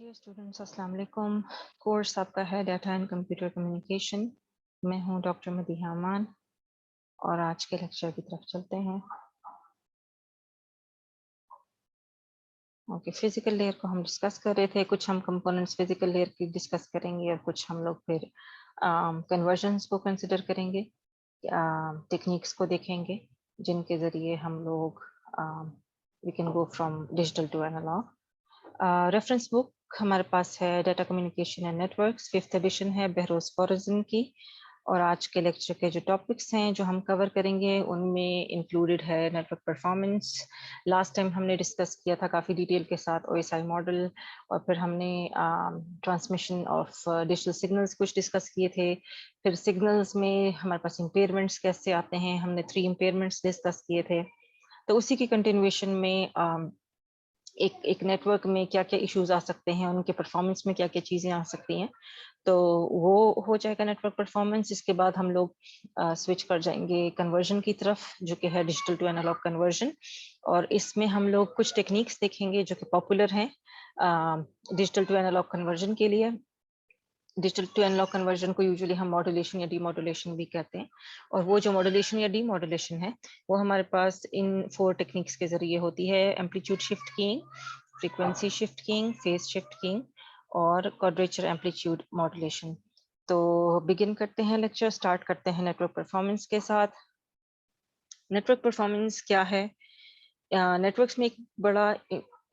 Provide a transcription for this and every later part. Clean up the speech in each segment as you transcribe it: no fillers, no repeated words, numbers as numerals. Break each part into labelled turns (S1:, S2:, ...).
S1: Dear students, अस्सलाम वालेकुम। Course आपका है डाटा एंड कंप्यूटर कम्युनिकेशन। मैं हूं डॉक्टर मदीहा अमान और आज के लेक्चर की तरफ चलते हैं। ओके, फिजिकल लेयर को हम डिस्कस कर रहे थे। कुछ हम कंपोनेंट्स फिजिकल लेयर की डिस्कस करेंगे और कुछ हम लोग फिर कन्वर्जन्स को कंसिडर करेंगे, टेक्निक्स को देखेंगे जिनके ज़रिए हम लोग we can go from digital to analog. Reference book हमारे पास है data communication and networks, 5th edition है बहरोज फॉरजन की। और आज के लेक्चर के जो टॉपिक्स हैं जो हम कवर करेंगे उनमें इंक्लूडेड है नेटवर्क परफॉर्मेंस। लास्ट टाइम हमने डिस्कस किया था काफ़ी डिटेल के साथ ओएसआई मॉडल, और फिर हमने ट्रांसमिशन ऑफ डिजिटल सिग्नल्स कुछ डिस्कस किए थे। फिर सिग्नल्स में हमारे पास इम्पेयरमेंट्स कैसे आते हैं, हमने 3 इम्पेयरमेंट्स डिस्कस किए थे। तो उसी की कंटिन्यूएशन में एक नेटवर्क में क्या क्या इश्यूज आ सकते हैं, उनके परफॉर्मेंस में क्या क्या चीज़ें आ सकती हैं, तो वो हो जाएगा नेटवर्क परफॉर्मेंस। इसके बाद हम लोग स्विच कर जाएंगे कन्वर्जन की तरफ, जो कि है डिजिटल टू एनालॉग कन्वर्जन। और इसमें हम लोग कुछ टेक्निक्स देखेंगे जो कि पॉपुलर हैं डिजिटल टू एनालॉग कन्वर्जन के लिए। डिजिटल टू एनालॉग कन्वर्जन को यूजुअली हम मॉड्यूलेशन या डीमॉड्यूलेशन भी कहते हैं। और वो जो मॉड्यूलेशन या डीमॉड्यूलेशन है वो हमारे पास इन 4 टेक्निक्स के जरिए होती है: amplitude shift keying, frequency shift keying, phase shift keying और क्वाड्रेचर एम्पलीट्यूड मॉड्यूलेशन। तो बिगिन करते हैं लेक्चर, स्टार्ट करते हैं नेटवर्क परफॉर्मेंस के साथ। नेटवर्क परफॉर्मेंस क्या है? नेटवर्क्स में एक बड़ा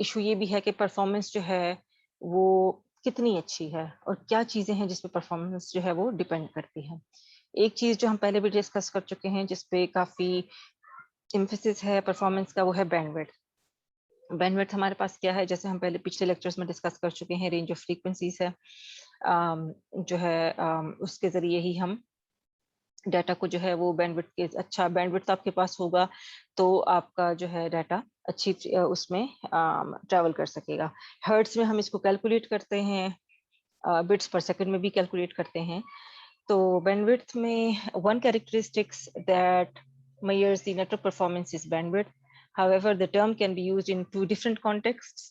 S1: इशू ये भी है कि परफॉर्मेंस जो है वो कितनी अच्छी है और क्या चीज़ें हैं जिस पे परफॉर्मेंस जो है वो डिपेंड करती है। एक चीज़ जो हम पहले भी डिस्कस कर चुके हैं जिस पे काफ़ी एम्फेसिस है परफॉर्मेंस का, वो है बैंडविड्थ। बैंडविड्थ हमारे पास क्या है, जैसे हम पहले पिछले लेक्चर्स में डिस्कस कर चुके हैं, रेंज ऑफ फ्रीक्वेंसीज है जो है उसके ज़रिए ही हम डाटा को जो है वो बैंडविड्थ के, अच्छा बैंडविड्थ आपके पास होगा तो आपका जो है डाटा अच्छी उसमें ट्रैवल कर सकेगा। हर्ट्स में हम इसको कैलकुलेट करते हैं, बिट्स पर सेकंड में भी कैलकुलेट करते हैं। तो बैंडविड्थ में one characteristics that measures the network performance is bandwidth. However, the term can be used in 2 different contexts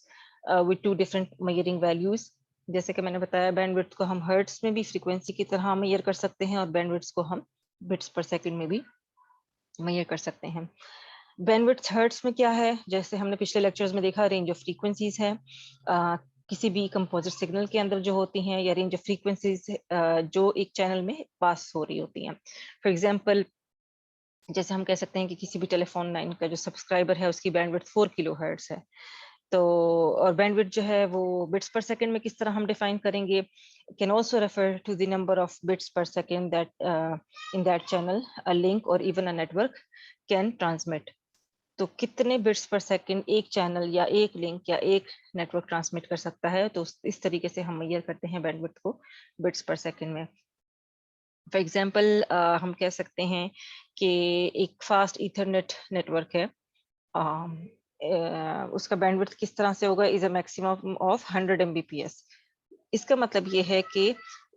S1: with 2 different measuring values. जैसे कि मैंने बताया, बैंडविड्थ को हम हर्ट्स में भी फ्रीक्वेंसी की तरह मेजर कर सकते हैं और बैंडविड्थ को हम बिट्स पर सेकंड में भी मेजर कर सकते हैं। बैंडविड्थ हर्ट्स में क्या है, जैसे हमने पिछले लेक्चर्स में देखा, रेंज ऑफ फ्रीक्वेंसीज है किसी भी कंपोजिट सिग्नल के अंदर जो होती हैं, या रेंज ऑफ फ्रीक्वेंसीज जो एक चैनल में पास हो रही होती हैं। फॉर एग्जांपल, जैसे हम कह सकते हैं कि किसी भी टेलीफोन लाइन का जो सब्सक्राइबर है उसकी बैंडविड्थ 4 किलोहर्ट्ज है। तो और बैंडविड्थ जो है वो बिट्स पर सेकंड में किस तरह हम डिफाइन करेंगे, can also refer to the number of bits per second that in that channel a link or even a network can transmit. तो कितने बिट्स पर सेकंड एक चैनल या एक लिंक या एक नेटवर्क ट्रांसमिट कर सकता है, तो इस तरीके से हम मेजर करते हैं बैंडविड्थ को बिट्स पर सेकंड में। फॉर एग्जांपल हम कह सकते हैं कि एक फास्ट ईथरनेट नेटवर्क है, उसका बैंडविड्थ किस तरह से होगा, is a maximum of 100 Mbps। इसका मतलब ये है कि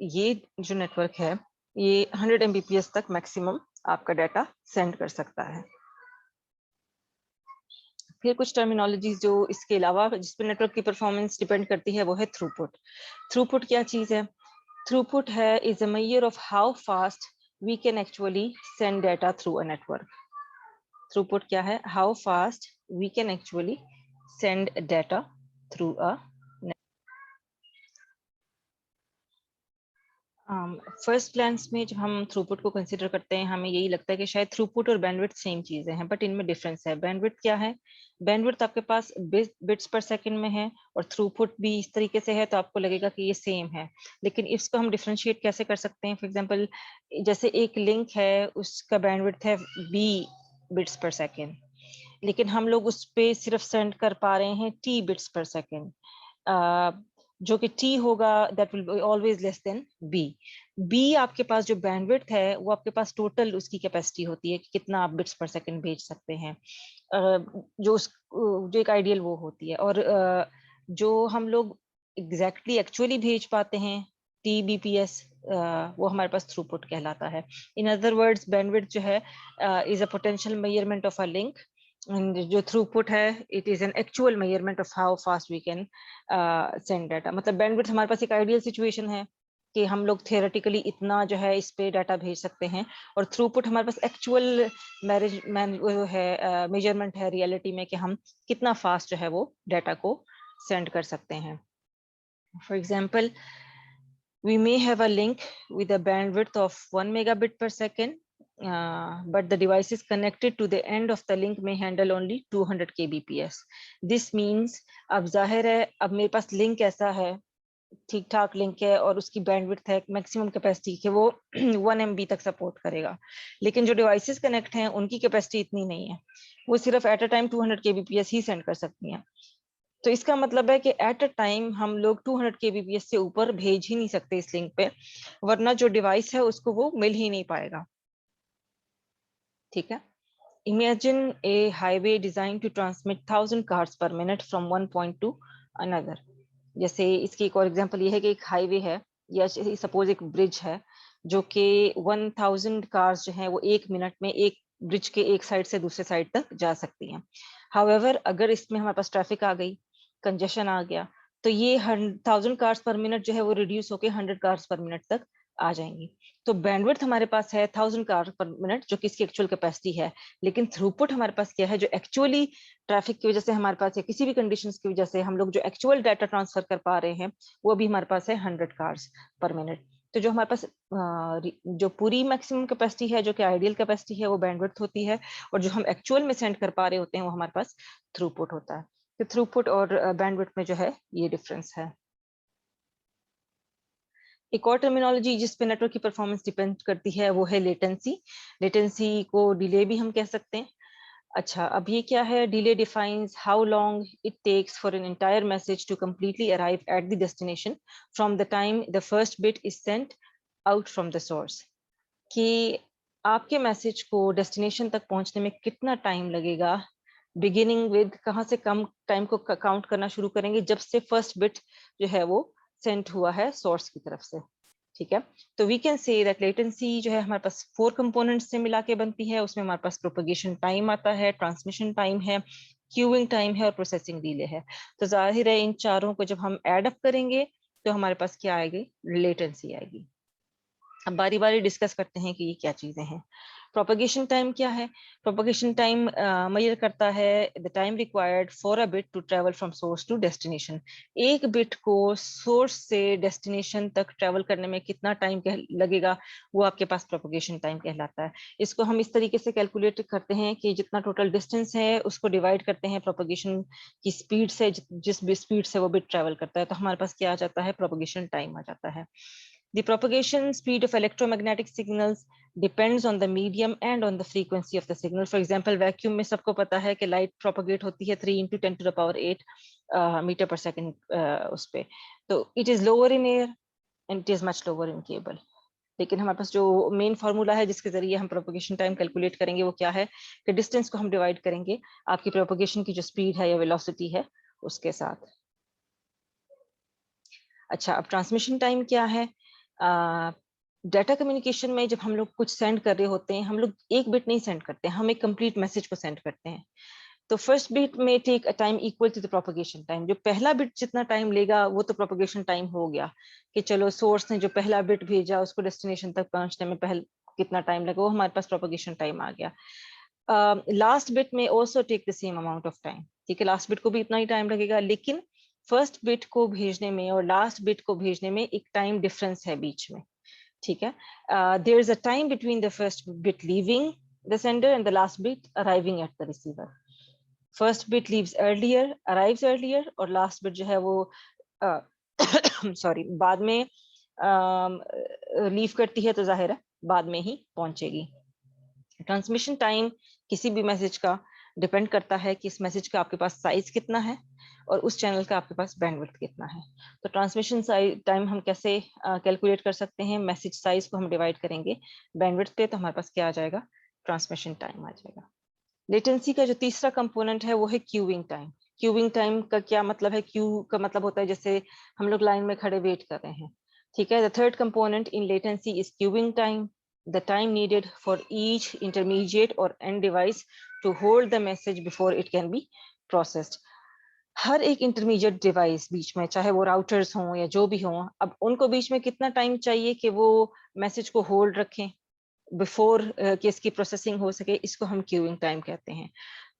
S1: ये जो नेटवर्क है ये 100 Mbps तक मैक्सिमम आपका डाटा सेंड कर सकता है। फिर कुछ टर्मिनोलॉजीज जो इसके अलावा जिस पर नेटवर्क की परफॉर्मेंस डिपेंड करती है वो है थ्रूपुट। थ्रूपुट क्या चीज़ है? थ्रूपुट है is a measure of how fast we can actually send data through a network. Throughput क्या है? How fast we can actually send data through a first glance में जब हम थ्रूपुट को कंसिडर करते हैं हमें यही लगता है कि शायद थ्रूपुट और बैंडविड्थ सेम चीजें हैं, बट इनमें डिफरेंस है। बैंडविड्थ क्या है? बैंडविड्थ आपके पास बिट्स पर सेकंड में है और थ्रूपुट भी इस तरीके से है, तो आपको लगेगा कि ये सेम है। लेकिन इसको हम डिफरेंशिएट कैसे कर सकते हैं? फॉर एग्जांपल, जैसे एक लिंक है उसका बैंडविड्थ है बी बिट्स पर सेकंड, लेकिन हम लोग उस पे सिर्फ सेंड कर पा रहे हैं टी बिट्स पर सेकंड, जो कि टी होगा that will be always less than B. B आपके पास जो बैंडविड्थ है वो आपके पास टोटल उसकी कैपेसिटी होती है कि कितना आप बिट्स पर सेकंड भेज सकते हैं, जो एक आइडियल वो होती है। और जो हम लोग एग्जैक्टली एक्चुअली भेज पाते हैं TBPS, वो हमारे पास थ्रूपुट कहलाता है। इन अदर वर्ड्स, बैंडविड्थ जो है is a potential measurement of a link जो थ्रूपुट है, it is an actual measurement of how fast we can send data. मतलब बैंडविड्थ हमारे पास एक आइडियल सिचुएशन है कि हम लोग थियोरेटिकली इतना जो है इस पे डाटा भेज सकते हैं, और थ्रूपुट हमारे पास एक्चुअल मेजरमेंट है रियलिटी में कि हम कितना फास्ट जो है वो डाटा को सेंड कर सकते हैं। For example, we may have a link with a bandwidth of 1 megabit per second, but the devices connected to the end of the link may handle only 200 kbps. This means अब जाहिर है अब मेरे पास link ऐसा है, ठीक ठाक link है और उसकी बैंडविड्थ है मैक्सिमम कैपेसिटी के वो 1 MB तक सपोर्ट करेगा, लेकिन जो डिवाइसेस कनेक्ट हैं उनकी कैपेसिटी इतनी नहीं है, वो सिर्फ at a time 200 kbps he send कर सकती हैं। तो इसका मतलब है कि एट अ टाइम हम लोग 200 kbps से ऊपर भेज ही नहीं सकते इस लिंक पे, वरना जो डिवाइस है उसको वो मिल ही नहीं पाएगा। ठीक है, imagine a highway design to transmit 1000 cars per minute from one point to another. जैसे इसकी एक और एग्जांपल ये है कि एक हाईवे है या सपोज एक ब्रिज है जो कि 1000 कार्स जो है वो एक मिनट में एक ब्रिज के एक साइड से दूसरे साइड तक जा सकती हैं। हाउएवर अगर इसमें हमारे पास ट्रैफिक आ गई, कंजेशन आ गया, तो ये 1000 कार्स पर मिनट जो है वो रिड्यूस होकर 100 कार्स पर मिनट तक आ जाएंगी। तो बैंडविड्थ हमारे पास है 1000 कार पर मिनट जो कि इसकी एक्चुअल कैपेसिटी है, लेकिन थ्रूपुट हमारे पास क्या है, जो एक्चुअली ट्रैफिक की वजह से हमारे पास या किसी भी कंडीशंस की वजह से हम लोग जो एक्चुअल डाटा ट्रांसफर कर पा रहे हैं वो अभी हमारे पास है 100 कार्स पर मिनट। तो जो हमारे पास जो पूरी मैक्सिमम कैपेसिटी है, जो कि आइडियल कैपेसिटी है, वो बैंडविड्थ होती है, और जो हम एक्चुअल में सेंड कर पा रहे होते हैं वो हमारे पास थ्रूपुट होता है। तो थ्रूपुट और बैंडविड्थ में जो है ये डिफरेंस है। एक और टर्मिनोलॉजी जिस पे नेटवर्क की परफॉर्मेंस डिपेंड करती है वो है लेटेंसी। लेटेंसी को डिले भी हम कह सकते हैं। अच्छा, अब ये क्या है, delay defines how long it takes for an entire message to completely arrive at the destination from the time the first bit is sent out from the source. कि आपके मैसेज को डेस्टिनेशन तक पहुंचने में कितना टाइम लगेगा, beginning with कहाँ से कम टाइम को काउंट करना शुरू करेंगे जब से फर्स्ट बिट जो है वो सेंड हुआ है सोर्स की तरफ से। ठीक है, तो we can say that latency जो है हमारे पास 4 कंपोनेंट्स से मिला के बनती है। उसमें हमारे पास प्रोपगेशन टाइम आता है, ट्रांसमिशन टाइम है, क्यूइंग टाइम है और प्रोसेसिंग डिले है। तो जाहिर है इन चारों को जब हम एड अप करेंगे तो हमारे पास क्या आएगी, लेटेंसी आएगी। अब बारी बारी डिस्कस करते हैं कि ये क्या चीजें हैं। प्रोपगेशन टाइम क्या है? प्रोपगेशन टाइम मेजर करता है the time required for a bit to travel from source to destination. एक बिट को सोर्स से डेस्टिनेशन तक ट्रेवल करने में कितना टाइम लगेगा, वो आपके पास प्रोपगेशन टाइम कहलाता है। इसको हम इस तरीके से कैलकुलेट करते हैं कि जितना टोटल डिस्टेंस है उसको डिवाइड करते हैं प्रोपगेशन की स्पीड से, जिस भी स्पीड से वो बिट ट्रेवल करता है, तो हमारे पास क्या आ जाता है, प्रोपगेशन टाइम आ जाता है। The propagation speed of electromagnetic signals depends on the medium and on the frequency of the signal. For example, vacuum में सबको पता है कि light propagate होती है 3 into 10 to the power 8 meter per second उस पे। तो it is lower in air and it is much lower in cable. लेकिन हमारे पास जो मेन फार्मूला है जिसके जरिए हम प्रोपगेशन टाइम कैलकुलेट करेंगे वो क्या है कि डिस्टेंस को हम डिवाइड करेंगे आपकी प्रोपगेशन की जो स्पीड है या वेलोसिटी है उसके साथ। अच्छा, अब ट्रांसमिशन टाइम क्या है? डाटा कम्युनिकेशन में जब हम लोग कुछ सेंड कर रहे होते हैं, हम लोग एक बिट नहीं सेंड करते, हम एक कंप्लीट मैसेज को सेंड करते हैं। तो first bit may take a time equal to the propagation time. जो पहला बिट जितना टाइम लेगा वो तो प्रोपगेशन टाइम हो गया, कि चलो सोर्स ने जो पहला बिट भेजा उसको डेस्टिनेशन तक पहुंचने में पहले कितना टाइम लगा, वो हमारे पास प्रोपगेशन टाइम आ गया। Last bit may also take the same amount of time. ठीक है, लास्ट बिट को भी इतना ही टाइम लगेगा, लेकिन फर्स्ट बिट को भेजने में और लास्ट बिट को भेजने में एक टाइम डिफरेंस है बीच में। ठीक है, there is a time between the first bit leaving the sender and the last bit arriving at the receiver. First bit leaves earlier, arrives earlier, और लास्ट बिट जो है वो सॉरी बाद में लीव करती है, तो जाहिर है बाद में ही पहुंचेगी। ट्रांसमिशन टाइम किसी भी मैसेज का डिपेंड करता है कि इस मैसेज का आपके पास साइज कितना है और उस चैनल का आपके पास बैंडविड्थ कितना है। तो ट्रांसमिशन टाइम हम कैसे कैलकुलेट कर सकते हैं? मैसेज साइज को हम डिवाइड करेंगे बैंडविड्थ पे, तो हमारे पास क्या आ जाएगा, ट्रांसमिशन टाइम आ जाएगा। लेटेंसी का जो तीसरा कंपोनेंट है वो है क्यूइंग टाइम। क्यूइंग टाइम का क्या मतलब है? क्यू का मतलब होता है जैसे हम लोग लाइन में खड़े वेट कर रहे हैं। ठीक है, the third component in latency is queuing time, the time needed for each intermediate or end device to hold the message before it can be processed. हर एक इंटरमीडिएट डिवाइस बीच में, चाहे वो राउटर्स हों या जो भी हों, अब उनको बीच में कितना टाइम चाहिए कि वो मैसेज को होल्ड रखें बिफोर कि इसकी प्रोसेसिंग हो सके, इसको हम क्यूइंग टाइम कहते हैं।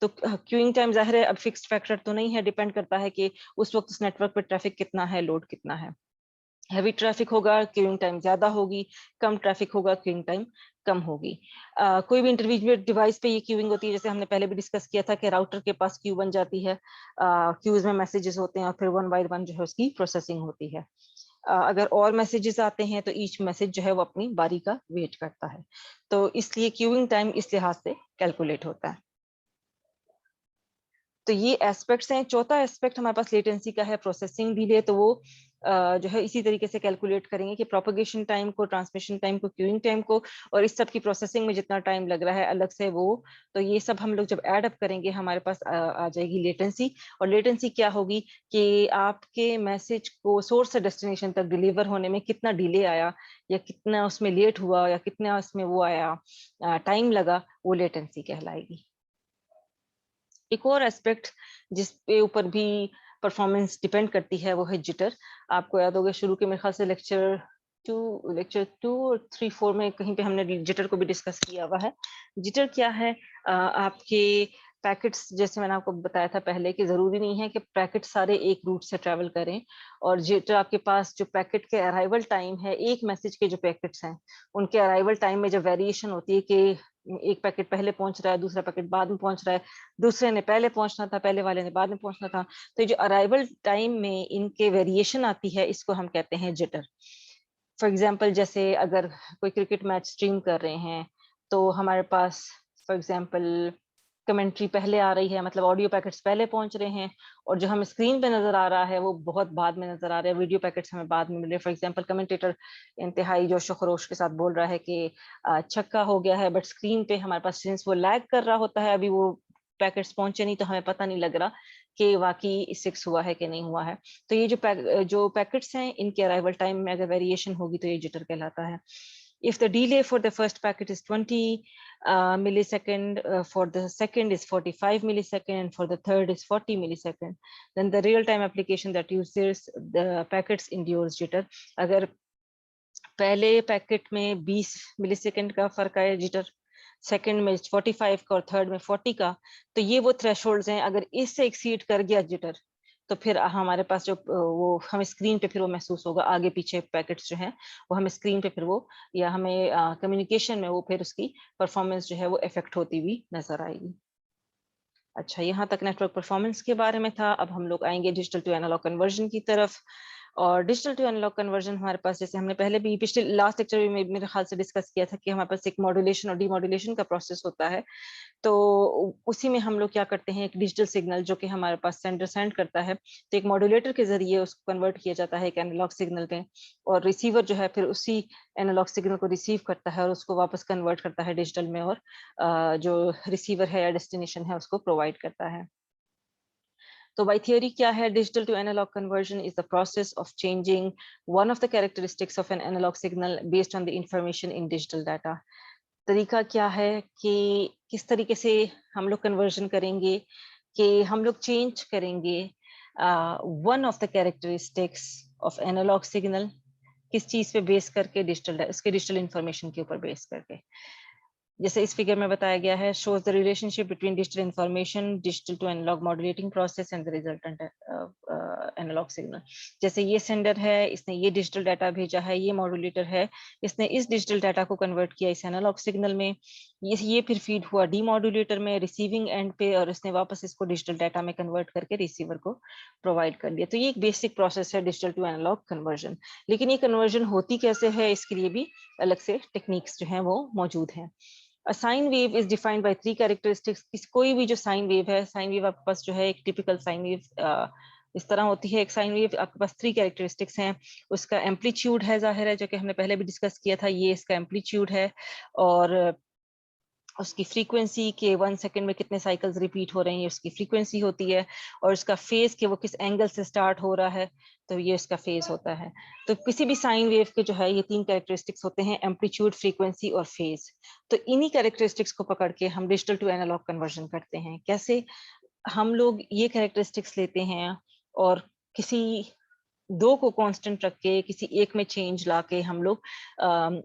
S1: तो क्यूइंग टाइम ज़ाहिर है अब फिक्स्ड फैक्टर तो नहीं है, डिपेंड करता है कि उस वक्त उस नेटवर्क पर ट्रैफिक कितना है, लोड कितना है। हैवी ट्रैफिक होगा, क्यूइंग टाइम ज्यादा होगी, कम ट्रैफिक होगा, क्यूइंग टाइम कम होगी। कोई भी इंटरमीडिएट डिवाइस पे ये क्यूइंग होती है, जैसे हमने पहले भी डिस्कस किया था कि राउटर के पास क्यू बन जाती है, क्यूज में मैसेजेस होते हैं और फिर वन बाय वन जो है उसकी प्रोसेसिंग होती है। अगर और मैसेजेस आते हैं तो ईच मैसेज जो है वो अपनी बारी का वेट करता है, तो इसलिए क्यूइंग टाइम इस लिहाज से कैलकुलेट होता है। तो ये एस्पेक्ट्स हैं। चौथा एस्पेक्ट हमारे पास लेटेंसी का है, प्रोसेसिंग डिले। तो वो जो है इसी तरीके से कैलकुलेट करेंगे कि प्रोपगेशन टाइम को, ट्रांसमिशन टाइम को, क्यूइंग टाइम को, और इस सब की प्रोसेसिंग में जितना टाइम लग रहा है अलग से वो, तो ये सब हम लोग जब ऐड अप करेंगे हमारे पास आ जाएगी लेटेंसी। और लेटेंसी क्या होगी कि आपके मैसेज को सोर्स से डेस्टिनेशन तक डिलीवर होने में कितना डिले आया, या कितना उसमें लेट हुआ, या कितना उसमें वो आया, टाइम लगा, वो लेटेंसी कहलाएगी। एक और एस्पेक्ट जिस पे ऊपर भी परफॉर्मेंस डिपेंड करती है वो है जिटर। आपको याद होगा शुरू के मेरे ख्याल से लेक्चर टू और 3-4 में कहीं पे हमने जिटर को भी डिस्कस किया हुआ है। जिटर क्या है? आपके पैकेट्स, जैसे मैंने आपको बताया था पहले कि जरूरी नहीं है कि पैकेट सारे एक रूट से ट्रेवल करें, और जिटर आपके पास जो पैकेट के अराइवल टाइम है, एक मैसेज के जो पैकेट्स हैं उनके अराइवल टाइम में जब वेरिएशन होती है कि एक पैकेट पहले पहुंच रहा है, दूसरा पैकेट बाद में पहुंच रहा है, दूसरे ने पहले पहुंचना था, पहले वाले ने बाद में पहुंचना था, तो जो अराइवल टाइम में इनके वेरिएशन आती है इसको हम कहते हैं जिटर। फॉर एग्जांपल, जैसे अगर कोई क्रिकेट मैच स्ट्रीम कर रहे हैं तो हमारे पास फॉर एग्जांपल कमेंट्री पहले आ रही है, मतलब ऑडियो पैकेट्स पहले पहुंच रहे हैं, और जो हमें स्क्रीन पे नजर आ रहा है वो बहुत बाद में नजर आ रहा है, वीडियो पैकेट्स हमें बाद में मिल रहे हैं। फॉर एग्जांपल कमेंटेटर इंतहाई जोश खरोश के साथ बोल रहा है कि छक्का हो गया है, बट स्क्रीन पे हमारे पास सिंस वो लैग कर रहा होता है, अभी वो पैकेट्स पहुंचे नहीं, तो हमें पता नहीं लग रहा कि वाकई 6 हुआ है कि नहीं हुआ है। तो ये जो पैकेट्स हैं इनके अराइवल टाइम में अगर वेरिएशन होगी तो ये जिटर कहलाता है। If the delay for the first packet is 20 millisecond, for the second is 45 millisecond, and for the third is 40 millisecond, then the real-time application that uses the packets endures jitter. अगर पहले packet में 20 millisecond का फर्क आया jitter, second में 45 का और third में 40 का, तो ये वो थ्रेशोल्ड्स हैं। अगर इससे एक्सीड कर गया जिटर तो फिर हमारे पास जो वो हमें स्क्रीन पे फिर वो महसूस होगा, आगे पीछे पैकेट्स जो हैं वो हमें स्क्रीन पे फिर वो, या हमें कम्युनिकेशन में वो फिर उसकी परफॉर्मेंस जो है वो इफेक्ट होती हुई नजर आएगी। अच्छा, यहाँ तक नेटवर्क परफॉर्मेंस के बारे में था। अब हम लोग आएंगे डिजिटल टू एनालॉग कन्वर्जन की तरफ। और डिजिटल टू एनालॉग कन्वर्जन हमारे पास, जैसे हमने पहले भी पिछले लास्ट लेक्चर में मेरे ख्याल से डिस्कस किया था कि हमारे पास एक मॉड्यूलेशन और डीमॉड्यूलेशन का प्रोसेस होता है। तो उसी में हम लोग क्या करते हैं, एक डिजिटल सिग्नल जो कि हमारे पास सेंडर सेंड करता है, तो एक मॉड्यूलेटर के जरिए उसको कन्वर्ट किया जाता है एक एनालॉग सिग्नल में, और रिसीवर जो है फिर उसी एनालॉग सिग्नल को रिसीव करता है और उसको वापस कन्वर्ट करता है डिजिटल में, और जो रिसीवर है या डेस्टिनेशन है उसको प्रोवाइड करता है। तो बाय थियोरी क्या है, digital to analog conversion is the process of changing one of the characteristics of an analog signal based on the information in digital data. तरीका क्या है कि किस तरीके से हम लोग कन्वर्जन करेंगे, कि हम लोग चेंज करेंगे one of the characteristics of analog signal, किस चीज पे बेस करके, डिजिटल, इसके डिजिटल इंफॉर्मेशन के ऊपर बेस करके। जैसे इस फिगर में बताया गया है, shows the relationship between digital information, digital to analog modulating process and the resultant analog signal। जैसे ये सेंडर है, इसने ये डिजिटल डाटा भेजा है, ये मॉड्यूलेटर है, इसने इस डिजिटल डाटा को कन्वर्ट किया इस एनालॉग सिग्नल में, ये फिर फीड हुआ डीमॉड्यूलेटर में रिसीविंग एंड पे, और इसने वापस इसको डिजिटल डाटा में कन्वर्ट करके रिसीवर को प्रोवाइड कर दिया। तो ये एक बेसिक प्रोसेस है डिजिटल टू एनालॉग कन्वर्जन। लेकिन ये कन्वर्जन होती कैसे है, इसके लिए भी अलग से टेक्निक्स जो हैं वो मौजूद हैं। A sine wave is defined by 3 characteristics। कोई भी जो साइन वेव है, साइन वेव आपके पास जो है एक टिपिकल साइन वेव इस तरह होती है। एक साइन वेव आपके पास 3 कैरेक्टरिस्टिक्स हैं। उसका एम्पलीट्यूड है, जाहिर है, जो कि हमने पहले भी डिस्कस किया था, ये इसका एम्पलीट्यूड है। और उसकी फ्रीक्वेंसी के 1 सेकंड में कितने साइकिल्स रिपीट हो रहे हैं, ये उसकी फ्रीक्वेंसी होती है, और उसका फेज के वो किस एंगल से स्टार्ट हो रहा है, तो ये उसका फेज होता है। तो किसी भी साइन वेव के जो है ये 3 कैरेक्टरिस्टिक्स होते हैं, एम्पलीट्यूड, फ्रीक्वेंसी और फेज। तो इन्हीं कैरेक्टरिस्टिक्स को पकड़ के हम डिजिटल टू एनालॉग कन्वर्जन करते हैं। कैसे? हम लोग ये कैरेक्टरिस्टिक्स लेते हैं और किसी दो को कांस्टेंट रख के किसी एक में चेंज लाके हम लोग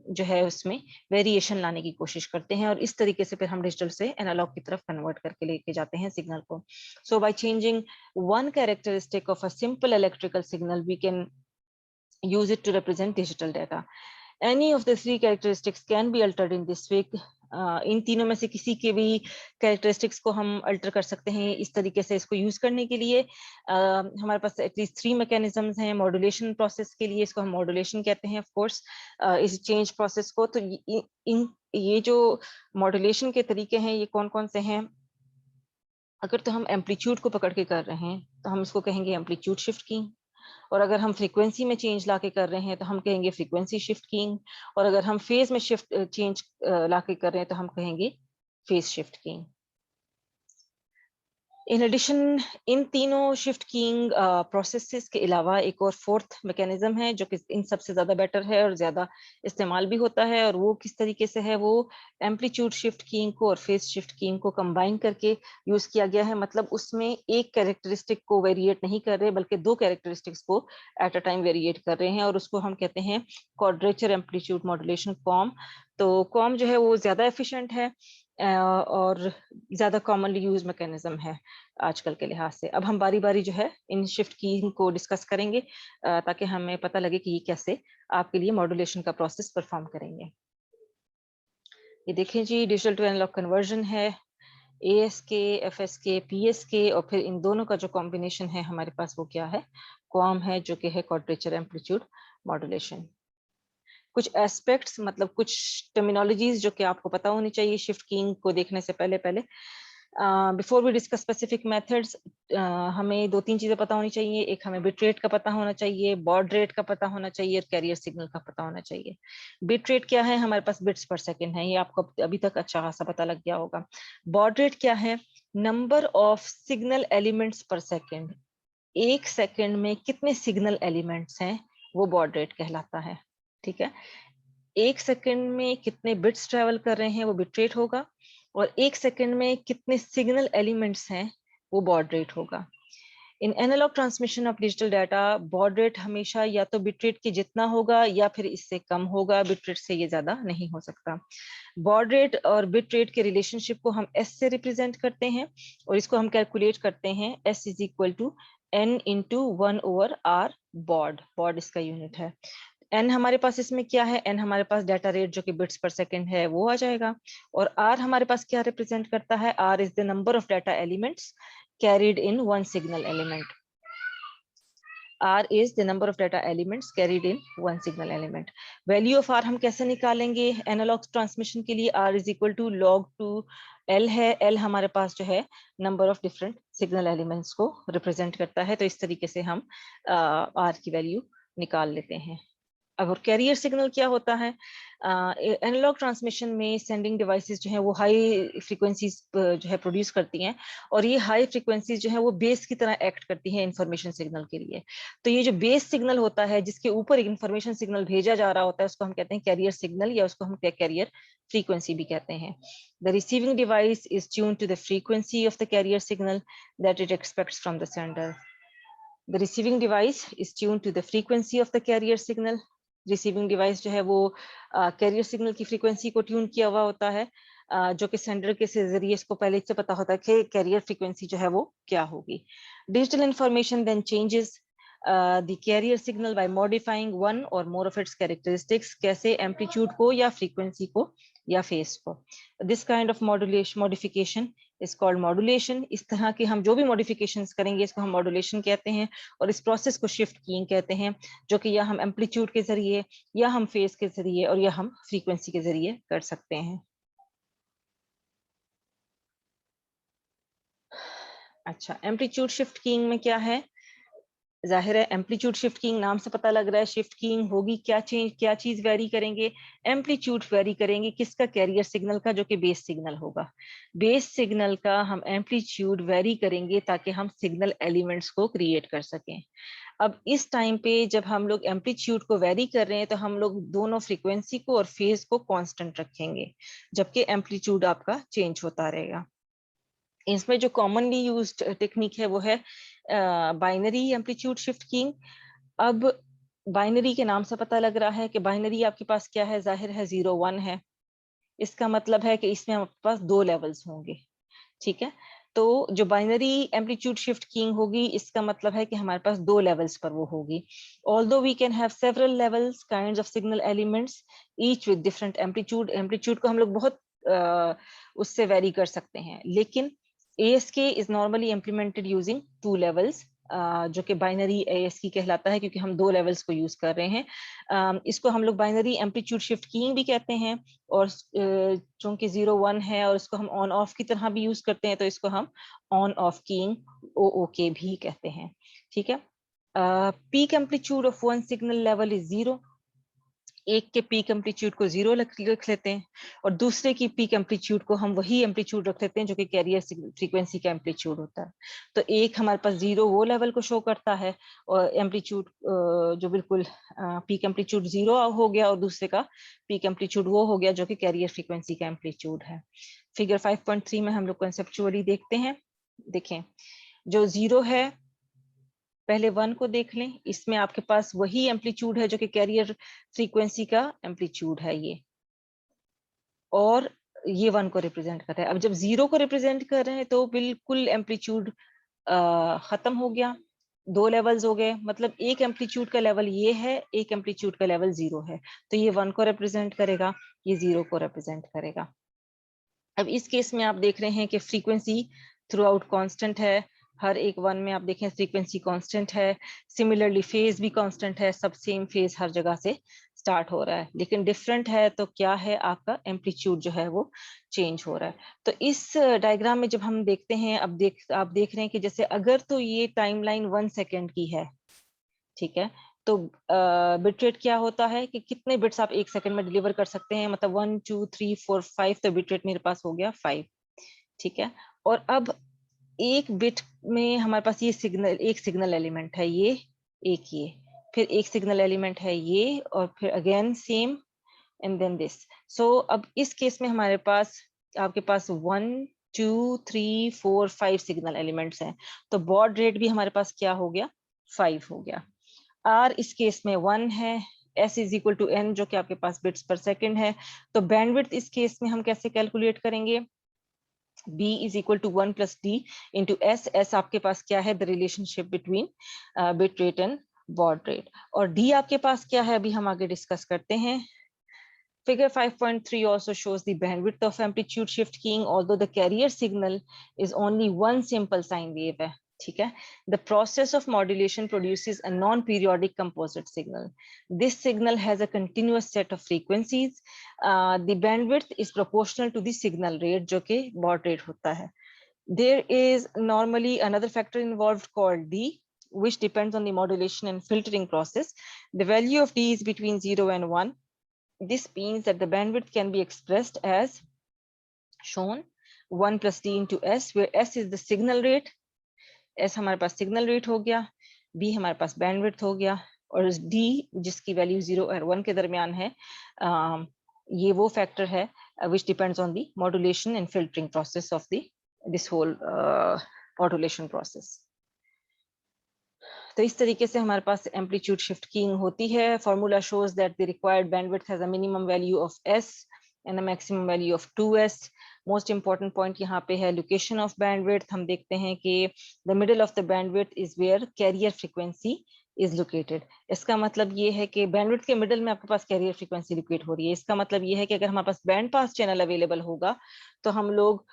S1: जो है उसमें वेरिएशन लाने की कोशिश करते हैं, और इस तरीके से फिर हम डिजिटल से एनालॉग की तरफ कन्वर्ट करके लेके जाते हैं सिग्नल को। So by changing one characteristic of a simple electrical signal we can use it to represent digital data. Any of the three characteristics can be altered in this way. इन तीनों में से किसी के भी कैरेक्टरिस्टिक्स को हम alter कर सकते हैं इस तरीके से। इसको यूज करने के लिए हमारे पास एटलीस्ट 3 मैकेनिज्म्स हैं। मॉड्यूलेशन प्रोसेस के लिए इसको हम मॉड्यूलेशन कहते हैं, ऑफ कोर्स, इस चेंज प्रोसेस को। तो ये जो मॉड्यूलेशन के तरीके हैं ये कौन कौन से हैं? अगर तो हम एम्पलीट्यूड को पकड़ के कर रहे हैं तो हम इसको कहेंगे एम्पलीट्यूड शिफ्ट कीइंग, और अगर हम फ्रीक्वेंसी में चेंज लाके कर रहे हैं तो हम कहेंगे फ्रीक्वेंसी शिफ्ट कीइंग, और अगर हम फेज में शिफ्ट चेंज लाके कर रहे हैं तो हम कहेंगे phase shift keying. In addition इन तीनों शिफ्ट कीइंग प्रोसेसेस के अलावा एक और फोर्थ मैकेनिज्म है जो कि इन सबसे ज्यादा बेटर है और ज्यादा इस्तेमाल भी होता है, और वो किस तरीके से है? वो एम्पलीट्यूड शिफ्ट कीइंग को और फेज शिफ्ट कीइंग को कंबाइन करके यूज किया गया है। मतलब उसमें एक कैरेक्टरिस्टिक को वेरिएट नहीं कर रहे बल्कि दो कैरेक्टरिस्टिक्स को एट अ टाइम वेरिएट कर रहे हैं, और उसको हम कहते हैं क्वाड्रेचर एम्पलीट्यूड मॉड्यूलेशन, कॉम। तो कॉम जो है वो ज्यादा एफिशिएंट है और ज्यादा कॉमनली यूज मैकेनिज्म है आजकल के लिहाज से। अब हम बारी बारी जो है इन शिफ्ट की को डिस्कस करेंगे ताकि हमें पता लगे कि ये कैसे आपके लिए मॉड्यूलेशन का प्रोसेस परफॉर्म करेंगे। ये देखें जी, डिजिटल टू एनालॉग कन्वर्जन है, ASK, FSK, PSK, और फिर इन दोनों का जो कॉम्बिनेशन है हमारे पास वो क्या है? क्वाम है, जो कि है क्वाड्रेचर एम्पलीट्यूड मॉड्यूलेशन। कुछ एस्पेक्ट्स, मतलब कुछ टर्मिनोलॉजीज जो कि आपको पता होनी चाहिए शिफ्ट कीइंग को देखने से पहले before we discuss specific methods, हमें 2-3 चीजें पता होनी चाहिए। एक, हमें बिट रेट का पता होना चाहिए, बॉड रेट का पता होना चाहिए, और कैरियर सिग्नल का पता होना चाहिए। बिट रेट क्या है? हमारे पास बिट्स पर सेकंड है, ये आपको अभी तक अच्छा खासा पता लग गया होगा। बॉड रेट क्या है? नंबर ऑफ सिग्नल एलिमेंट्स पर सेकंड। एक सेकंड में कितने सिग्नल एलिमेंट्स हैं वो बॉड रेट कहलाता है। ठीक है, एक सेकंड में कितने बिट्स ट्रेवल कर रहे हैं वो बिट रेट होगा, और एक सेकंड में कितने सिग्नल एलिमेंट्स हैं वो बॉड रेट होगा। In analog transmission of digital data, baud rate हमेशा या तो बिट रेट के जितना होगा या फिर इससे कम होगा, बिट रेट से ये ज्यादा नहीं हो सकता। बॉड रेट और बिट रेट के रिलेशनशिप को हम एस से रिप्रेजेंट करते हैं, और इसको हम कैलकुलेट करते हैं S is equal to N into 1/r baud. Baud इसका यूनिट है। एन हमारे पास इसमें क्या है? एन हमारे पास डाटा रेट जो कि बिट्स पर सेकंड है वो आ जाएगा, और आर हमारे पास क्या रिप्रेजेंट करता है? R is the number of data elements carried in one signal element. R is the number of data elements carried in one signal element. Value of R हम कैसे निकालेंगे? एनालॉग ट्रांसमिशन के लिए R is equal to log to L है। L हमारे पास जो है number of different signal elements को रिप्रेजेंट करता है, तो इस तरीके से हम R की वैल्यू निकाल लेते हैं। अब कैरियर सिग्नल क्या होता है? एनालॉग ट्रांसमिशन में सेंडिंग डिवाइसेस जो है वो हाई फ्रीक्वेंसीज जो है प्रोड्यूस करती हैं, और ये हाई फ्रीक्वेंसीज जो है वो बेस की तरह एक्ट करती हैं इंफॉर्मेशन सिग्नल के लिए। तो ये जो बेस सिग्नल होता है जिसके ऊपर एक इंफॉर्मेशन सिग्नल भेजा जा रहा होता है उसको हम कहते हैं कैरियर सिग्नल, या उसको हम कैरियर फ्रीक्वेंसी भी कहते हैं। The receiving device is tuned to the frequency of the carrier signal that it expects from the sender. The receiving device is tuned to the frequency of the carrier signal. Receiving device जो है वो carrier signal की frequency को tune किया हुआ होता है, जो कि सेंडर के जरिए इसको पहले से पता होता है कि कैरियर फ्रीक्वेंसी जो है वो क्या होगी। Digital information then changes the carrier signal by modifying one or more of its characteristics. कैसे? एम्पलीट्यूड को या फ्रीक्वेंसी को या फेस को। This kind of modification is called modulation. इस तरह के हम जो भी मॉडिफिकेशंस करेंगे इसको हम मॉड्यूलेशन कहते हैं, और इस प्रोसेस को शिफ्ट कीइंग कहते हैं, जो कि या हम एम्पलीट्यूड के जरिए या हम फेस के जरिए और या हम फ्रीक्वेंसी के जरिए कर सकते हैं। अच्छा, एम्पलीट्यूड शिफ्ट कीइंग में क्या है? जाहिर है एम्पलीट्यूड शिफ्ट कीइंग नाम से पता लग रहा है शिफ्ट कीइंग होगी, क्या चेंज, क्या चीज वेरी करेंगे, एम्पलीट्यूड वेरी करेंगे किसका, कैरियर सिग्नल का, जो कि बेस सिग्नल होगा। बेस सिग्नल का हम एम्पलीट्यूड वेरी करेंगे ताकि हम सिग्नल एलिमेंट्स को क्रिएट कर सकें। अब इस टाइम पे जब हम लोग एम्पलीट्यूड को वेरी कर रहे हैं तो हम लोग दोनों फ्रीक्वेंसी को और फेज को कांस्टेंट रखेंगे, जबकि एम्पलीट्यूड आपका चेंज होता रहेगा। इसमें जो कॉमनली यूज्ड टेक्निक है वो है बाइनरी एम्पलीट्यूड शिफ्ट कीइंग। अब बाइनरी के नाम से पता लग रहा है कि बाइनरी आपके पास क्या है, जाहिर है 0 1 है। इसका मतलब है कि इसमें आपके पास 2 लेवल्स होंगे, ठीक है। तो जो बाइनरी एम्पलीट्यूड शिफ्ट कीइंग होगी इसका मतलब है कि हमारे पास 2 लेवल्स पर वो होगी। Although we can have several levels kinds of signal elements each with different amplitude. Amplitude को हम लोग बहुत उससे वेरी कर सकते हैं, लेकिन ASK is normally implemented using 2 levels, जो कि बाइनरी ASK कहलाता है क्योंकि हम 2 लेवल्स को यूज कर रहे हैं। इसको हम लोग बाइनरी एम्पलीट्यूड शिफ्ट कीइंग भी कहते हैं, और चूंकि 0 1 है और इसको हम ऑन ऑफ की तरह भी यूज करते हैं तो इसको हम ऑन ऑफ कीइंग OOK भी कहते हैं, ठीक है। Peak amplitude of one signal level is 0। एक के पीक एम्पलीट्यूड को 0 रख लेते हैं और दूसरे की पीक एम्पलीट्यूड को हम वही एम्पलीट्यूड रख लेते हैं जो कि कैरियर फ्रीक्वेंसी का एम्पलीट्यूड होता है। तो एक हमारे पास 0 वो लेवल को शो करता है और एम्पलीट्यूड जो बिल्कुल पीक एम्पलीट्यूड 0 हो गया, और दूसरे का पीक एम्पलीट्यूड वो हो गया जो कि कैरियर फ्रीक्वेंसी का एम्पलीट्यूड है। फिगर 5.3 में हम लोग कंसेप्चुअली देखते हैं। देखें, जो 0 है पहले 1 को देख लें, इसमें आपके पास वही एम्पलीट्यूड है जो कि कैरियर फ्रीक्वेंसी का एम्पलीट्यूड है ये, और ये 1 को रिप्रेजेंट कर रहा है। अब जब 0 को रिप्रेजेंट कर रहे हैं तो बिल्कुल एम्पलीट्यूड खत्म हो गया, 2 लेवल्स हो गए, मतलब एक एम्पलीट्यूड का लेवल ये है, एक एम्पलीट्यूड का लेवल 0 है, तो ये 1 को रिप्रेजेंट करेगा, ये 0 को रिप्रेजेंट करेगा। अब इस केस में आप देख रहे हैं कि फ्रीक्वेंसी थ्रू आउट कॉन्स्टेंट है, हर एक 1 में आप देखें फ्रीक्वेंसी कांस्टेंट है। सिमिलरली फेज भी कांस्टेंट है, सब सेम फेज हर जगह से स्टार्ट हो रहा है, लेकिन डिफरेंट है तो क्या है, आपका एम्पलीट्यूड जो है वो चेंज हो रहा है। तो इस डायग्राम में जब हम देखते हैं, अब आप देख रहे हैं कि जैसे अगर तो ये टाइमलाइन 1 सेकेंड की है, ठीक है, तो बिट रेट क्या होता है कि कितने बिट्स आप 1 सेकंड में डिलीवर कर सकते हैं, मतलब 1 2 3 4 5, तो बिट रेट मेरे पास हो गया 5, ठीक है। और अब एक बिट में हमारे पास ये सिग्नल, एक सिग्नल एलिमेंट है ये, एक ये, फिर एक सिग्नल एलिमेंट है ये, और फिर again same and then this. So अब इस केस में हमारे पास आपके पास 1 2 3 4 5 सिग्नल एलिमेंट्स हैं, तो बॉड रेट भी हमारे पास क्या हो गया, 5 हो गया। R इस केस में 1 है, S is equal to N जो कि आपके पास बिट्स पर सेकंड है। तो बैंडविड्थ इस केस में हम कैसे कैलकुलेट करेंगे, B is equal to 1 plus D into S। S आपके पास क्या है, the relationship between bit rate and baud rate, और D आपके पास क्या है अभी हम आगे डिस्कस करते हैं। Figure 5.3 also shows the bandwidth of amplitude shift keying, although the carrier signal is only one simple sine wave है, ठीक है। The process of modulation produces a non-periodic composite signal. This signal has a continuous set of frequencies. The bandwidth is proportional to the signal rate, जो कि baud rate होता है. There is normally another factor involved called D, which depends on the modulation and filtering process. The value of D is between 0 and 1. This means that the bandwidth can be expressed as shown 1 plus D into S, where S is the signal rate, S हमारे पास signal rate हो गया, B हमारे पास bandwidth हो गया, और D जिसकी value 0 और 1 के दरमियान है, ये वो फैक्टर है which depends on the modulation and filtering process of this whole modulation process. तो इस तरीके से हमारे पास एम्पलीट्यूड शिफ्ट कीइंग होती है। Formula shows that the required bandwidth has a minimum value of S and a maximum value of 2S। Most important point यहाँ पे है लोकेशन ऑफ बैंडविड्थ। हम देखते हैं कि the middle of the bandwidth is where carrier frequency is located. इसका मतलब ये है कि बैंडविड्थ के मिडल में आपके पास कैरियर फ्रीक्वेंसी लोकेट हो रही है। इसका मतलब ये है कि अगर हमारे pass band pass channel available होगा तो हम लोग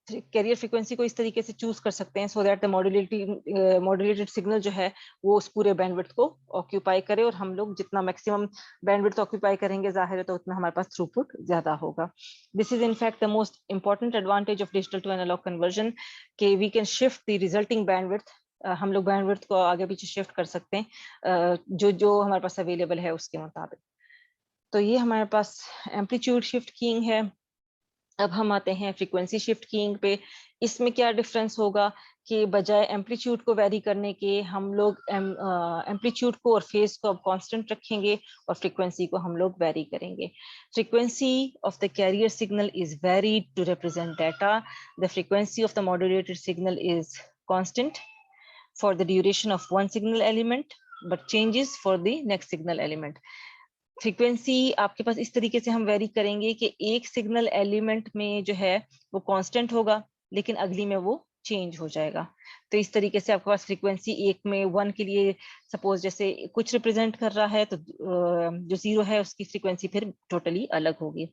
S1: कैरियर फ्रीक्वेंसी को इस तरीके से चूज कर सकते हैं so that the modulated signal जो है वो उस पूरे बैंडविड्थ को ऑक्यूपाई करे, और हम लोग जितना मैक्सिमम बैंडविड्थ ऑक्यूपाई करेंगे जाहिर है तो उतना हमारे पास थ्रूपुट ज्यादा होगा। This is in fact the most important advantage of digital to analog conversion, कि we can shift the resulting bandwidth हम लोग बैंडविड्थ को आगे पीछे शिफ्ट कर सकते हैं जो जो हमारे पास अवेलेबल है उसके मुताबिक। तो ये हमारे पास एम्पलीट्यूड शिफ्ट कीइंग है। अब हम आते हैं फ्रीक्वेंसी शिफ्ट कीइंग पे। इसमें क्या डिफरेंस होगा कि बजाय एम्पलीट्यूड को वेरी करने के हम लोग एम्पलीट्यूड को और फेज को अब कांस्टेंट रखेंगे और फ्रीक्वेंसी को हम लोग वेरी करेंगे। Frequency of the carrier signal is varied to represent data. The frequency of the modulated signal is constant for the duration of one signal element but changes for the next signal element। Frequency आपके पास इस तरीके से हम very करेंगे कि एक signal element में जो है वो कांस्टेंट होगा लेकिन अगली में वो चेंज हो जाएगा। तो इस तरीके से आपके पास फ्रीक्वेंसी एक में 1 के लिए सपोज जैसे कुछ रिप्रेजेंट कर रहा है तो जो 0 है उसकी फ्रीक्वेंसी फिर टोटली अलग होगी।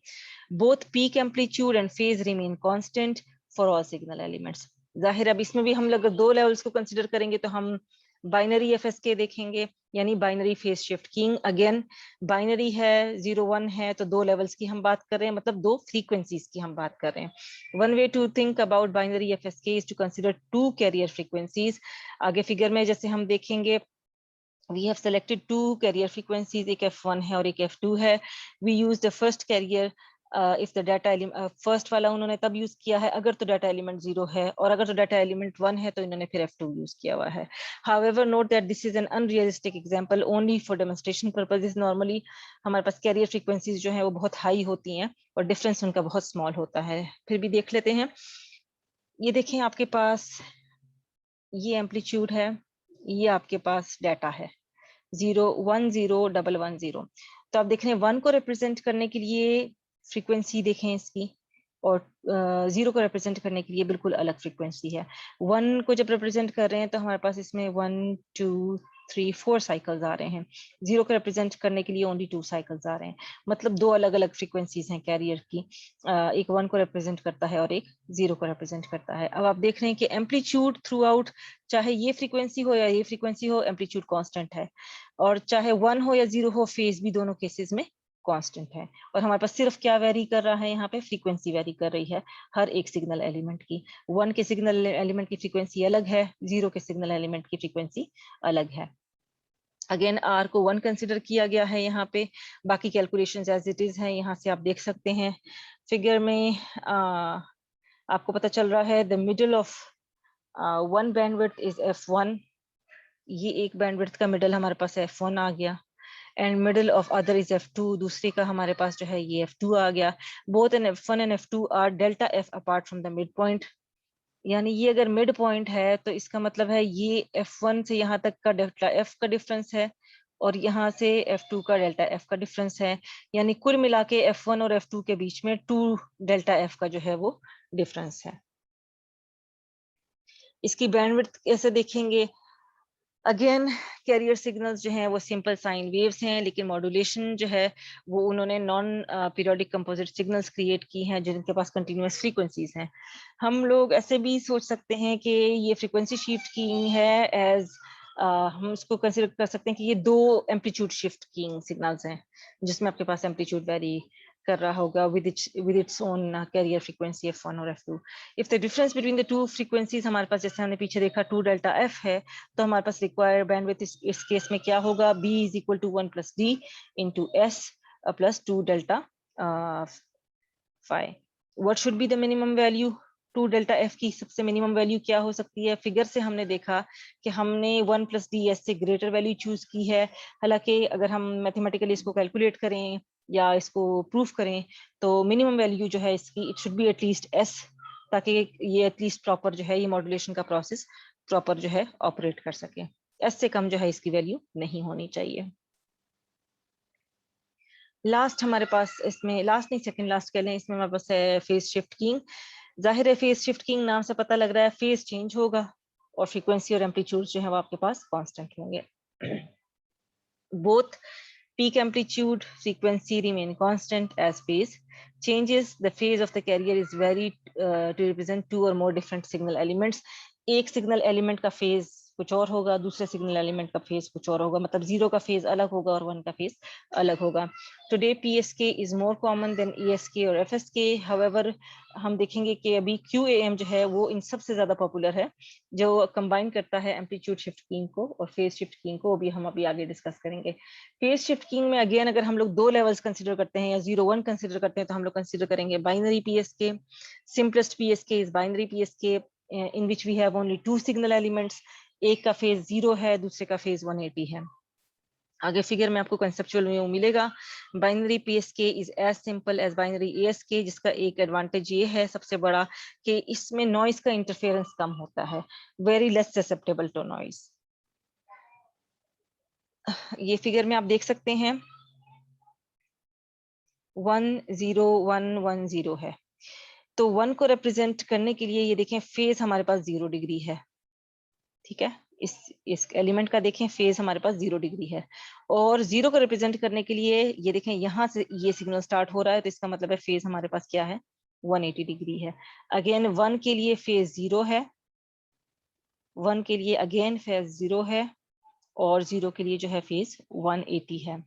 S1: Both peak amplitude and phase remain constant for all signal elements. जाहिर अब इसमें भी हम लोग दो लेवल्स को कंसिडर करेंगे तो हम बाइनरी एफएसके देखेंगे यानी binary phase shift keying. Again binary है 0 1 है तो दो लेवल्स की हम बात कर रहे हैं, मतलब दो फ्रीक्वेंसीज की हम बात कर रहे हैं। One way to think about binary FSK is to consider two carrier frequencies. आगे फिगर में जैसे हम देखेंगे we have selected two carrier frequencies, एक f1 है और एक f2 है। we use the first carrier if the data element first वाला उन्होंने तब यूज किया है अगर तो डाटा एलिमेंट 0 है और अगर तो डाटा एलिमेंट 1 है तो इन्होंने फिर f2 यूज किया हुआ है। however note that this is an unrealistic example only for demonstration purposes। normally हमारे पास कैरियर फ्रीक्वेंसीज जो है वो बहुत हाई होती हैं और डिफरेंस उनका बहुत स्मॉल होता है। फिर भी देख लेते हैं। ये देखें आपके पास ये एम्पलीट्यूड है, ये आपके पास डाटा है 0 1 0 1 1 0। तो आप देख रहे हैं 1 को रिप्रेजेंट करने के लिए फ्रीक्वेंसी देखें इसकी और 0 को रिप्रेजेंट करने के लिए बिल्कुल अलग फ्रीक्वेंसी है। 1 को जब रिप्रेजेंट कर रहे हैं तो हमारे पास इसमें 1 2 3 4 साइकिल्स आ रहे हैं। 0 को रिप्रेजेंट करने के लिए ओनली 2 साइकिल्स आ रहे हैं, मतलब दो अलग अलग फ्रीक्वेंसीज हैं कैरियर की। एक 1 को रिप्रेजेंट करता है और एक 0 को रिप्रेजेंट करता है। अब आप देख रहे हैं कि एम्पलीट्यूड थ्रू आउट, चाहे ये फ्रीक्वेंसी हो या ये फ्रीक्वेंसी हो, एम्पलीट्यूड कांस्टेंट है और चाहे 1 हो या 0 हो, फेज भी दोनों केसेस में कांस्टेंट है। और हमारे पास सिर्फ क्या वेरी कर रहा है, यहाँ पे फ्रीक्वेंसी वेरी कर रही है हर एक सिग्नल एलिमेंट की। 1 के सिग्नल एलिमेंट की फ्रीक्वेंसी अलग है, 0 के सिग्नल एलिमेंट की फ्रीक्वेंसी अलग है। अगेन आर को 1 कंसिडर किया गया है यहाँ पे, बाकी कैलकुलेशंस एज इट इज है, यहाँ से आप देख सकते हैं फिगर में। आपको पता चल रहा है the middle of one bandwidth is f1। ये एक बैंडविड्थ का मिडल हमारे पास f1 आ गया and middle of other is f2, दूसरे का हमारे पास जो है ये f2 आ गया। Both and f1 and f2 are delta f apart from the mid point. यानी ये अगर मिड पॉइंट है तो इसका मतलब है ये f1 से यहाँ तक का डेल्टा f का डिफरेंस है और यहाँ से f2 का डेल्टा f का डिफरेंस है। यानी कुल मिला के f1 और f2 के बीच में 2 डेल्टा f का जो है वो डिफरेंस है। इसकी बैंडविड्थ कैसे देखेंगे? अगेन कैरियर सिग्नल्स जो हैं वो सिंपल साइन वेव्स हैं, लेकिन मॉड्यूलेशन जो है वो उन्होंने non periodic composite signals create की हैं जिनके पास कंटिन्यूअस फ्रीक्वेंसीज हैं। हम लोग ऐसे भी सोच सकते हैं कि ये फ्रीक्वेंसी शिफ्ट की है एज हम इसको कंसिडर कर सकते हैं कि ये दो एम्पलीट्यूड शिफ्ट कीइंग सिग्नल्स हैं जिसमें आपके पास एम्पलीट्यूड वेरी कर रहा होगा with its own carrier frequency f1 और f2। if the difference between the two frequencies हमारे पास जैसे हमने पीछे देखा 2 डेल्टा f है तो हमारे पास रिक्वायर्ड बैंडविड्थ इस केस में क्या होगा, b is equal to 1 plus d into s plus 2 delta phi। what should be the minimum value? 2 delta f की सबसे मिनिमम वैल्यू क्या हो सकती है? फिगर से हमने देखा कि हमने 1 प्लस डी एस से ग्रेटर वैल्यू चूज की है। हालांकि अगर हम मैथमेटिकली इसको कैलकुलेट करें या इसको प्रूफ करें तो मिनिमम वैल्यू जो है इसकी it should be at least s, ताकि ये एटलीस्ट प्रॉपर जो है ये मॉड्यूलेशन का प्रोसेस प्रॉपर जो है ऑपरेट कर सके। s से कम जो है इसकी वैल्यू नहीं होनी चाहिए। लास्ट हमारे पास इसमें, लास्ट नहीं सेकंड लास्ट कह लें, इसमें हमारे पास है फेज शिफ्ट कीइंग। जाहिर है फेज शिफ्ट कीइंग नाम से पता लग रहा है फेज चेंज होगा और फ्रीक्वेंसी और एम्पलीट्यूड जो है वो आपके पास कांस्टेंट होंगे। both peak amplitude frequency remain constant as phase changes। the phase of the carrier is varied to represent two or more different signal elements। एक सिग्नल एलिमेंट का फेज कुछ और होगा, दूसरे सिग्नल एलिमेंट का फेज कुछ और होगा, मतलब 0 का फेज अलग होगा और 1 का फेज अलग होगा। Today PSK is more common than ESK or FSK। However हम देखेंगे कि अभी QAM जो है वो इन सबसे ज्यादा पॉपुलर है, जो कंबाइन करता है एम्पलीट्यूड शिफ्ट कीइंग को और फेज शिफ्ट कीइंग को, भी हम अभी आगे डिस्कस करेंगे। फेज शिफ्ट कीइंग में अगेन अगर हम लोग 2 लेवल्स कंसीडर करते हैं या 0-1 कंसीडर करते हैं तो हम लोग कंसीडर करेंगे binary PSK। Simplest PSK is binary PSK in which we have only 2 signal elements, एक का फेज 0 है, दूसरे का फेज 180 है। आगे फिगर में आपको कंसेप्चुअल में मिलेगा। Binary PSK is as simple as binary ASK, जिसका एक एडवांटेज ये है सबसे बड़ा कि इसमें नॉइज का इंटरफेरेंस कम होता है, very less susceptible to noise. ये फिगर में आप देख सकते हैं 10110 है, तो 1 को रिप्रेजेंट करने के लिए ये देखें फेज हमारे पास 0 डिग्री है, ठीक है। इस एलिमेंट का देखें फेज हमारे पास 0 डिग्री है, और 0 को रिप्रेजेंट करने के लिए ये देखें यहाँ से ये सिग्नल स्टार्ट हो रहा है, तो इसका मतलब है फेज हमारे पास क्या है, 180 डिग्री है। अगेन 1 के लिए फेज 0 है, 1 के लिए अगेन फेज 0 है, और 0 के लिए जो है फेज 180 है।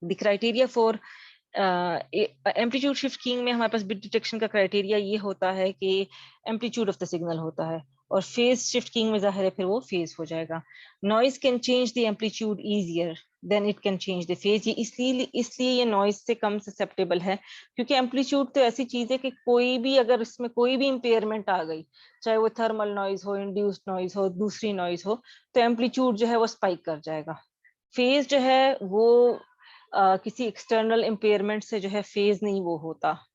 S1: The criteria for amplitude shift keying में हमारे पास बिट डिटेक्शन का क्राइटेरिया ये होता है कि एम्पलीट्यूड ऑफ द सिग्नल होता है, और फेज शिफ्ट कीइंग में जाहिर है फिर वो फेज हो जाएगा। Noise can change the amplitude easier than it can change the phase. ये इसलिए ये नॉइज से कम ससेप्टेबल है, क्योंकि एम्पलीट्यूड तो ऐसी चीज है कि कोई भी अगर इसमें कोई भी इंपेयरमेंट आ गई, चाहे वो थर्मल नॉइज हो, इंड्यूस्ड नॉइज हो, दूसरी नॉइज हो, तो एम्पलीट्यूड जो है वो स्पाइक कर जाएगा। फेज जो है वो किसी एक्सटर्नल इम्पेयरमेंट से जो है फेज नहीं वो होता,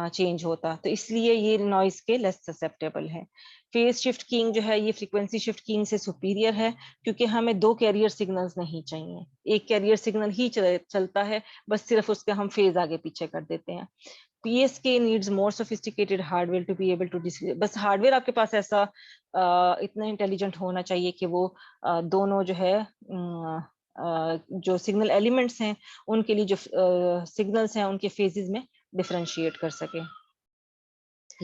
S1: चेंज होता, तो इसलिए ये नॉइज के लेस ससेप्टेबल है। फेज शिफ्ट कीइंग जो है ये फ्रीक्वेंसी शिफ्ट कीइंग से सुपीरियर है, क्योंकि हमें 2 कैरियर सिग्नल्स नहीं चाहिए, एक कैरियर सिग्नल ही चलता है, बस सिर्फ उसके हम फेज आगे पीछे कर देते हैं। PSK needs more sophisticated hardware to be able to बस हार्डवेयर आपके पास ऐसा इतना इंटेलिजेंट होना चाहिए कि वो दोनों जो है जो सिग्नल एलिमेंट्स हैं उनके लिए जो सिग्नल्स हैं उनके फेजेस में डिफरेंशिएट कर सके।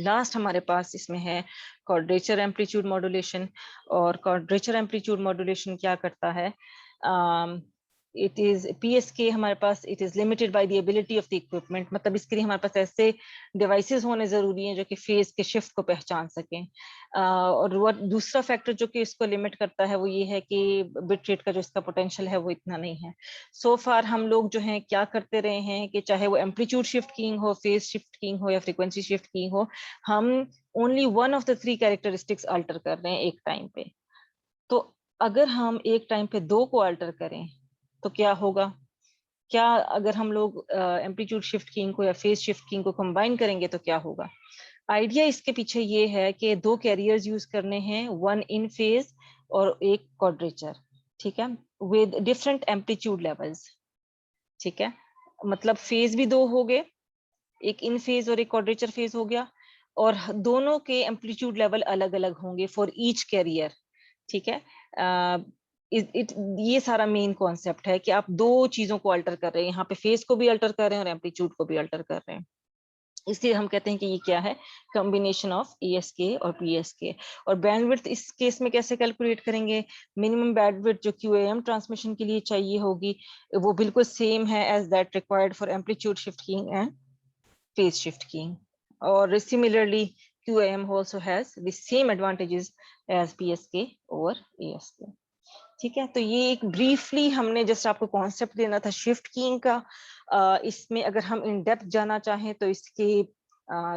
S1: लास्ट हमारे पास इसमें है क्वाड्रेचर एम्पलीट्यूड मॉड्यूलेशन, और क्वाड्रेचर एम्पलीट्यूड मॉड्यूलेशन क्या करता है, इट इज PSK हमारे पास it is limited by the ability of the equipment, मतलब इसके लिए हमारे पास ऐसे डिवाइसेस होने जरूरी हैं जो कि फेज के शिफ्ट को पहचान सकें। और वो दूसरा फैक्टर जो कि इसको लिमिट करता है वो ये है कि बिट रेट का जो इसका पोटेंशियल है वो इतना नहीं है। सो फार हम लोग जो है क्या करते रहे हैं कि चाहे वो एम्पलीट्यूड शिफ्ट कीइंग हो, फेज शिफ्ट कीइंग हो या फ्रीक्वेंसी शिफ्ट कीइंग हो, हम only one of the 3 characteristics alter कर रहे हैं एक टाइम पे। तो अगर हम एक टाइम पे 2 को अल्टर करें तो क्या होगा, क्या अगर हम लोग एम्पलीट्यूड शिफ्ट कीइंग को या फेज शिफ्ट कीइंग को कंबाइन करेंगे तो क्या होगा। आइडिया इसके पीछे ये है कि 2 कैरियर्स यूज करने हैं, 1 इन फेज और एक क्वाड्रेचर, ठीक है, विद डिफरेंट एम्पलीट्यूड लेवल्स, ठीक है, मतलब फेज भी 2 हो गए, एक इन फेज और एक क्वाड्रेचर फेज हो गया, और दोनों के एम्पलीट्यूड लेवल अलग अलग होंगे फॉर ईच कैरियर, ठीक है। ये सारा मेन कॉन्सेप्ट है कि आप 2 चीजों को अल्टर कर रहे हैं, यहाँ पे फेज को भी अल्टर कर रहे हैं और एम्पलीट्यूड को भी अल्टर कर रहे हैं, इसलिए हम कहते हैं कि ये क्या है, कॉम्बिनेशन ऑफ ESK और PSK। और बैंडविड्थ इस केस में कैसे कैलकुलेट करेंगे, मिनिमम बैंडविड्थ जो QAM ट्रांसमिशन के लिए चाहिए होगी वो बिल्कुल सेम है as that required for amplitude shift keying and phase shift keying, or similarly QAM also has the same advantages as PSK over ASK। ठीक है, तो ये एक ब्रीफली हमने जस्ट आपको कॉन्सेप्ट देना था शिफ्ट कीइंग का। इसमें अगर हम इन डेप्थ जाना चाहें तो इसकी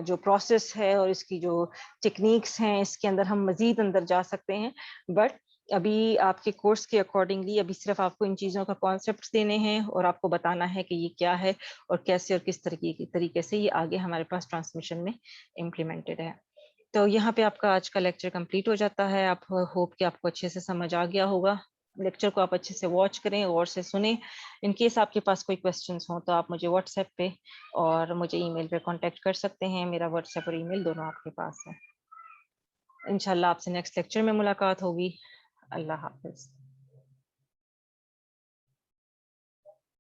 S1: जो प्रोसेस है और इसकी जो टेक्निक्स हैं इसके अंदर हम मजीद अंदर जा सकते हैं, बट अभी आपके कोर्स के अकॉर्डिंगली अभी सिर्फ आपको इन चीज़ों का कॉन्सेप्ट देने हैं और आपको बताना है कि ये क्या है और कैसे और किस तरीके से ये आगे हमारे पास ट्रांसमिशन में इम्प्लीमेंटेड है। तो यहाँ पे आपका आज का लेक्चर कंप्लीट हो जाता है। आप होप कि आपको अच्छे से समझ आ गया होगा। लेक्चर को आप अच्छे से वॉच करें और से सुने। इन केस आपके पास कोई क्वेश्चंस हो तो आप मुझे व्हाट्सएप पे और मुझे ईमेल पे कांटेक्ट कर सकते हैं। मेरा व्हाट्सएप और ईमेल दोनों आपके पास है। इंशाल्लाह आपसे नेक्स्ट लेक्चर में मुलाकात होगी। अल्लाह हाफिज।